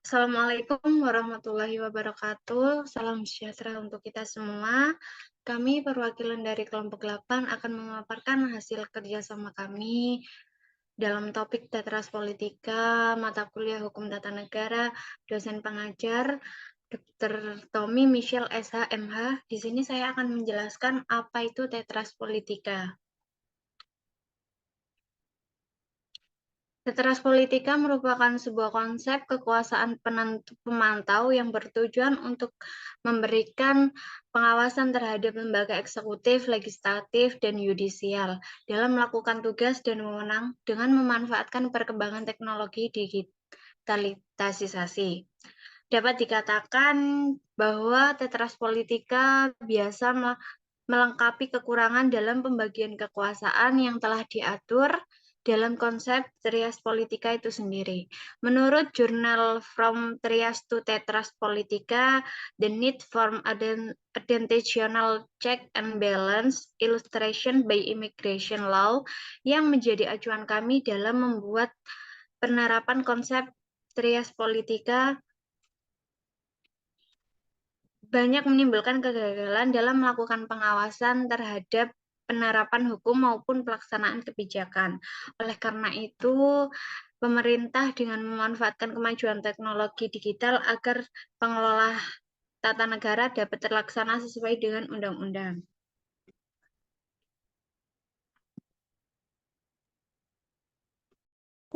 Assalamualaikum warahmatullahi wabarakatuh. Salam sejahtera untuk kita semua. Kami perwakilan dari kelompok 8 akan memaparkan hasil kerjasama kami dalam topik Tetras Politika, mata kuliah Hukum Tata Negara, dosen pengajar Dr. Tommy Michelle SH MH. Di sini saya akan menjelaskan apa itu Tetras Politika. Tetras Politika merupakan sebuah konsep kekuasaan pemantau yang bertujuan untuk memberikan pengawasan terhadap lembaga eksekutif, legislatif, dan yudisial dalam melakukan tugas dan wewenang dengan memanfaatkan perkembangan teknologi digitalisasi. Dapat dikatakan bahwa Tetras Politika biasa melengkapi kekurangan dalam pembagian kekuasaan yang telah diatur dalam konsep trias politika itu sendiri. Menurut jurnal From Trias to Tetras Politika, The Need for Additional Check and Balance Illustration by Immigration Law yang menjadi acuan kami dalam membuat penerapan konsep trias politika banyak menimbulkan kegagalan dalam melakukan pengawasan terhadap penerapan hukum maupun pelaksanaan kebijakan. Oleh karena itu, pemerintah dengan memanfaatkan kemajuan teknologi digital agar pengelola tata negara dapat terlaksana sesuai dengan undang-undang.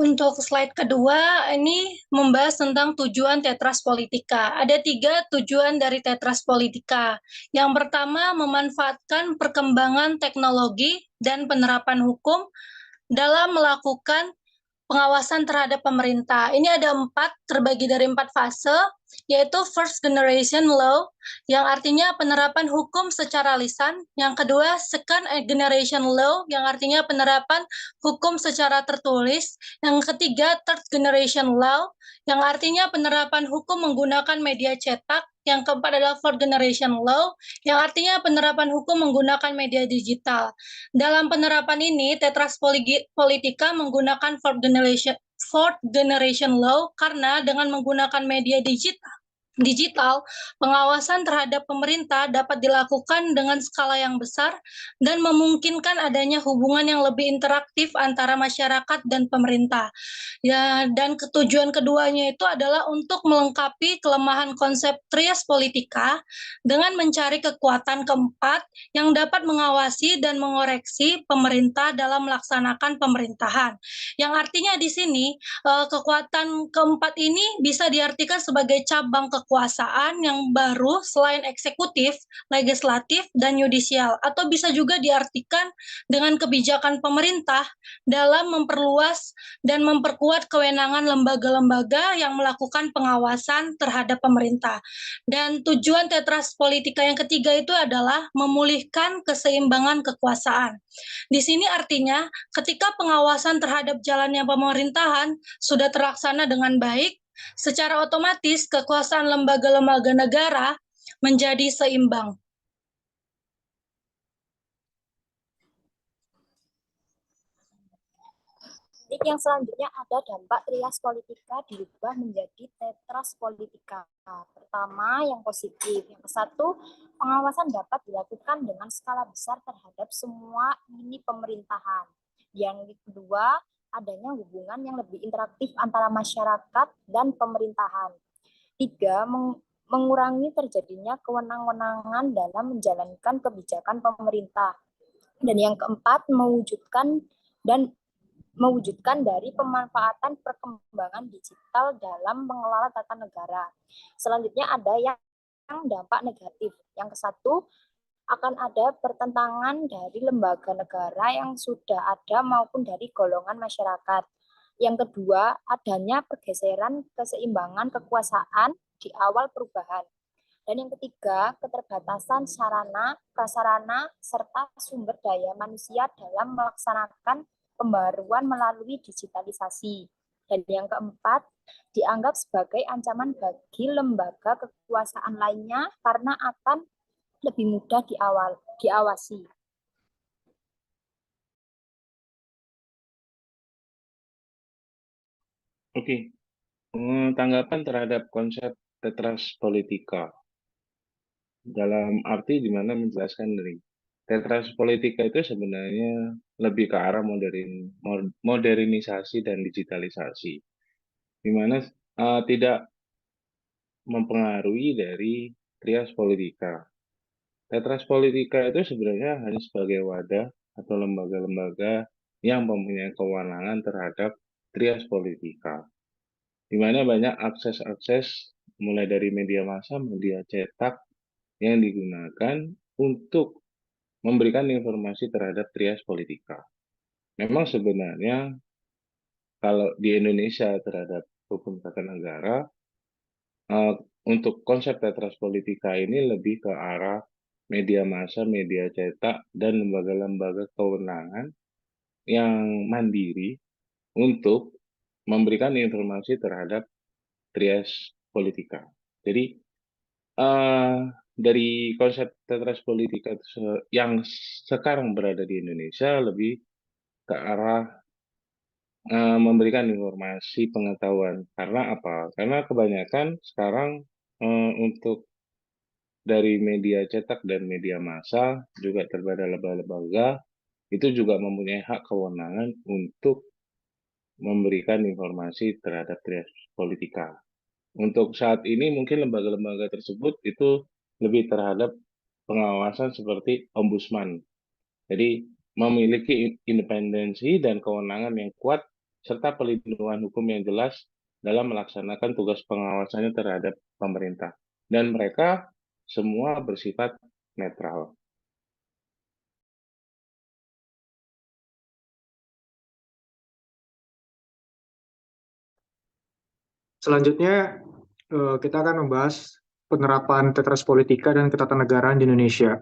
Untuk slide kedua, ini membahas tentang tujuan Tetras Politika. Ada 3 tujuan dari Tetras Politika. Yang pertama, memanfaatkan perkembangan teknologi dan penerapan hukum dalam melakukan pengawasan terhadap pemerintah. Ini ada 4, terbagi dari 4 fase, yaitu First Generation Law, yang artinya penerapan hukum secara lisan. Yang kedua, Second Generation Law, yang artinya penerapan hukum secara tertulis. Yang ketiga, Third Generation Law, yang artinya penerapan hukum menggunakan media cetak. Yang keempat adalah Fourth Generation Law, yang artinya penerapan hukum menggunakan media digital. Dalam penerapan ini, Tetras Politika menggunakan Fourth Generation Law karena dengan menggunakan media digital, pengawasan terhadap pemerintah dapat dilakukan dengan skala yang besar dan memungkinkan adanya hubungan yang lebih interaktif antara masyarakat dan pemerintah. Ya, dan tujuan keduanya itu adalah untuk melengkapi kelemahan konsep trias politika dengan mencari kekuatan keempat yang dapat mengawasi dan mengoreksi pemerintah dalam melaksanakan pemerintahan. Yang artinya di sini kekuatan keempat ini bisa diartikan sebagai cabang kekuasaan yang baru selain eksekutif, legislatif, dan yudisial, atau bisa juga diartikan dengan kebijakan pemerintah dalam memperluas dan memperkuat kewenangan lembaga-lembaga yang melakukan pengawasan terhadap pemerintah. Dan tujuan Tetras Politika yang ketiga itu adalah memulihkan keseimbangan kekuasaan. Di sini artinya ketika pengawasan terhadap jalannya pemerintahan sudah terlaksana dengan baik, secara otomatis kekuasaan lembaga-lembaga negara menjadi seimbang. Titik yang selanjutnya ada dampak trias politika diubah menjadi tetras politika. Pertama, yang positif. Yang satu, pengawasan dapat dilakukan dengan skala besar terhadap semua lini pemerintahan. Yang kedua, adanya hubungan yang lebih interaktif antara masyarakat dan pemerintahan. Tiga, mengurangi terjadinya kewenang-wenangan dalam menjalankan kebijakan pemerintah. Dan yang keempat, mewujudkan dari pemanfaatan perkembangan digital dalam mengelola tata negara. Selanjutnya ada yang dampak negatif. Yang kesatu, akan ada pertentangan dari lembaga negara yang sudah ada maupun dari golongan masyarakat. Yang kedua, adanya pergeseran keseimbangan kekuasaan di awal perubahan. Dan yang ketiga, keterbatasan sarana, prasarana, serta sumber daya manusia dalam melaksanakan pembaruan melalui digitalisasi. Dan yang keempat, dianggap sebagai ancaman bagi lembaga kekuasaan lainnya karena akan lebih mudah diawasi. Oke, Tanggapan terhadap konsep tetras politika dalam arti di mana menjelaskan dari tetras politika itu sebenarnya lebih ke arah modernisasi dan digitalisasi, di mana tidak mempengaruhi dari trias politika. Tetras politika itu sebenarnya hanya sebagai wadah atau lembaga-lembaga yang mempunyai kewenangan terhadap trias politika, di mana banyak akses-akses mulai dari media massa, media cetak yang digunakan untuk memberikan informasi terhadap trias politika. Memang sebenarnya kalau di Indonesia terhadap hukum tata negara, untuk konsep tetras politika ini lebih ke arah media massa, media cetak, dan lembaga-lembaga kewenangan yang mandiri untuk memberikan informasi terhadap trias politika. Jadi dari konsep tetras politika yang sekarang berada di Indonesia lebih ke arah memberikan informasi pengetahuan. Karena apa? Karena kebanyakan sekarang untuk dari media cetak dan media massa juga terhadap lembaga-lembaga itu juga mempunyai hak kewenangan untuk memberikan informasi terhadap trias politika. Untuk saat ini mungkin lembaga-lembaga tersebut itu lebih terhadap pengawasan seperti ombudsman. Jadi memiliki independensi dan kewenangan yang kuat serta pelindungan hukum yang jelas dalam melaksanakan tugas pengawasannya terhadap pemerintah. Dan mereka semua bersifat netral. Selanjutnya, kita akan membahas penerapan tetras politika dan ketatanegaraan di Indonesia.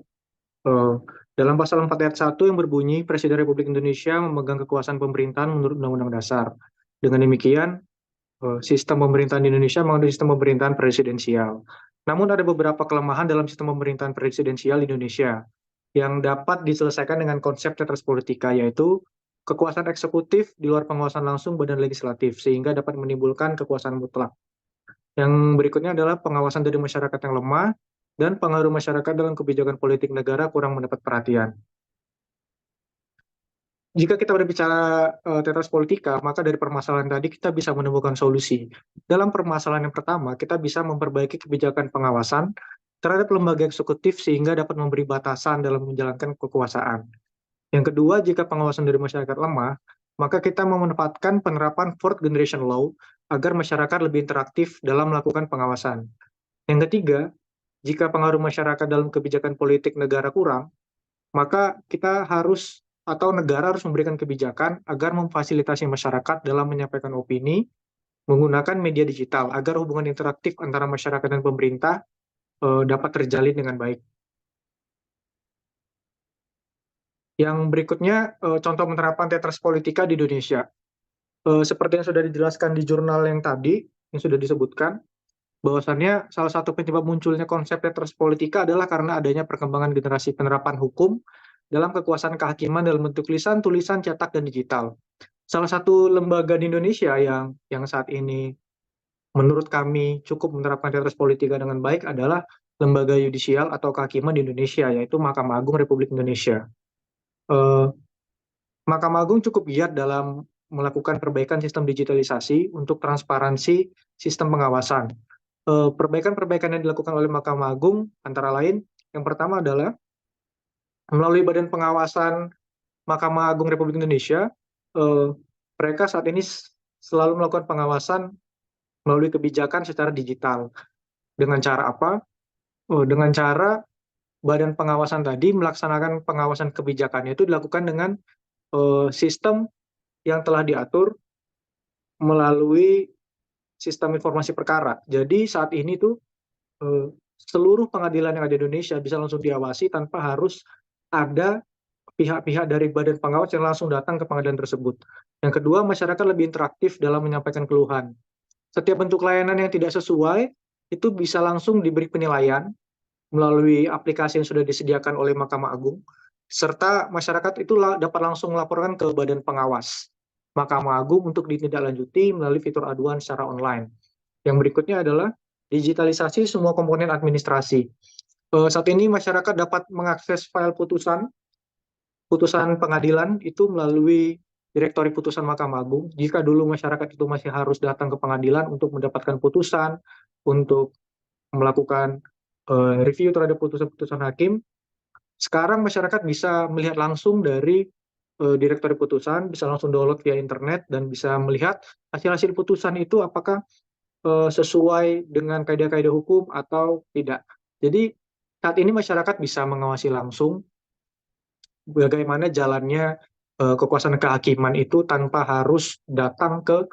Dalam pasal 4 ayat 1 yang berbunyi, Presiden Republik Indonesia memegang kekuasaan pemerintahan menurut Undang-Undang Dasar. Dengan demikian, sistem pemerintahan di Indonesia mengandung sistem pemerintahan presidensial. Namun ada beberapa kelemahan dalam sistem pemerintahan presidensial di Indonesia yang dapat diselesaikan dengan konsep tetras politika, yaitu kekuasaan eksekutif di luar pengawasan langsung badan legislatif, sehingga dapat menimbulkan kekuasaan mutlak. Yang berikutnya adalah pengawasan dari masyarakat yang lemah, dan pengaruh masyarakat dalam kebijakan politik negara kurang mendapat perhatian. Jika kita berbicara tetras politika, maka dari permasalahan tadi kita bisa menemukan solusi. Dalam permasalahan yang pertama, kita bisa memperbaiki kebijakan pengawasan terhadap lembaga eksekutif sehingga dapat memberi batasan dalam menjalankan kekuasaan. Yang kedua, jika pengawasan dari masyarakat lemah, maka kita memanfaatkan penerapan fourth generation law agar masyarakat lebih interaktif dalam melakukan pengawasan. Yang ketiga, jika pengaruh masyarakat dalam kebijakan politik negara kurang, maka kita harus atau negara harus memberikan kebijakan agar memfasilitasi masyarakat dalam menyampaikan opini menggunakan media digital agar hubungan interaktif antara masyarakat dan pemerintah dapat terjalin dengan baik. Yang berikutnya, contoh penerapan tetras politika di Indonesia. Seperti yang sudah dijelaskan di jurnal yang tadi, yang sudah disebutkan, bahwasannya salah satu penyebab munculnya konsep tetras politika adalah karena adanya perkembangan generasi penerapan hukum dalam kekuasaan kehakiman dalam bentuk lisan, tulisan, cetak, dan digital. Salah satu lembaga di Indonesia yang saat ini menurut kami cukup menerapkan tetras politika dengan baik adalah lembaga yudisial atau kehakiman di Indonesia, yaitu Mahkamah Agung Republik Indonesia. Mahkamah Agung cukup giat dalam melakukan perbaikan sistem digitalisasi untuk transparansi sistem pengawasan. Perbaikan-perbaikan yang dilakukan oleh Mahkamah Agung antara lain, yang pertama adalah melalui Badan Pengawasan Mahkamah Agung Republik Indonesia, mereka saat ini selalu melakukan pengawasan melalui kebijakan secara digital. Dengan cara apa? Dengan cara Badan Pengawasan tadi melaksanakan pengawasan kebijakannya itu dilakukan dengan sistem yang telah diatur melalui sistem informasi perkara. Jadi saat ini tuh seluruh pengadilan yang ada di Indonesia bisa langsung diawasi tanpa harus ada pihak-pihak dari badan pengawas yang langsung datang ke pengadilan tersebut. Yang kedua, masyarakat lebih interaktif dalam menyampaikan keluhan. Setiap bentuk layanan yang tidak sesuai itu bisa langsung diberi penilaian melalui aplikasi yang sudah disediakan oleh Mahkamah Agung, serta masyarakat itu dapat langsung melaporkan ke badan pengawas Mahkamah Agung untuk ditindaklanjuti melalui fitur aduan secara online. Yang berikutnya adalah digitalisasi semua komponen administrasi. Saat ini masyarakat dapat mengakses file putusan pengadilan itu melalui Direktori Putusan Mahkamah Agung. Jika dulu masyarakat itu masih harus datang ke pengadilan untuk mendapatkan putusan, untuk melakukan review terhadap putusan-putusan hakim, sekarang masyarakat bisa melihat langsung dari Direktori Putusan, bisa langsung download via internet, dan bisa melihat hasil-hasil putusan itu apakah sesuai dengan kaidah-kaidah hukum atau tidak. Jadi saat ini masyarakat bisa mengawasi langsung bagaimana jalannya kekuasaan kehakiman itu tanpa harus datang ke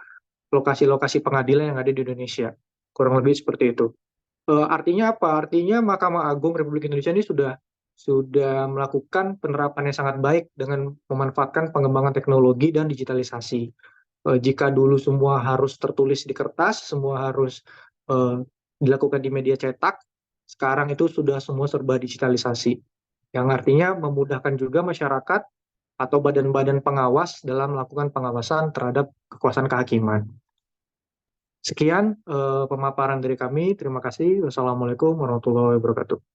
lokasi-lokasi pengadilan yang ada di Indonesia. Kurang lebih seperti itu. Artinya apa? Artinya Mahkamah Agung Republik Indonesia ini sudah melakukan penerapan yang sangat baik dengan memanfaatkan pengembangan teknologi dan digitalisasi. Jika dulu semua harus tertulis di kertas, semua harus dilakukan di media cetak, sekarang itu sudah semua serba digitalisasi. Yang artinya memudahkan juga masyarakat atau badan-badan pengawas dalam melakukan pengawasan terhadap kekuasaan kehakiman. Sekian pemaparan dari kami. Terima kasih. Wassalamualaikum warahmatullahi wabarakatuh.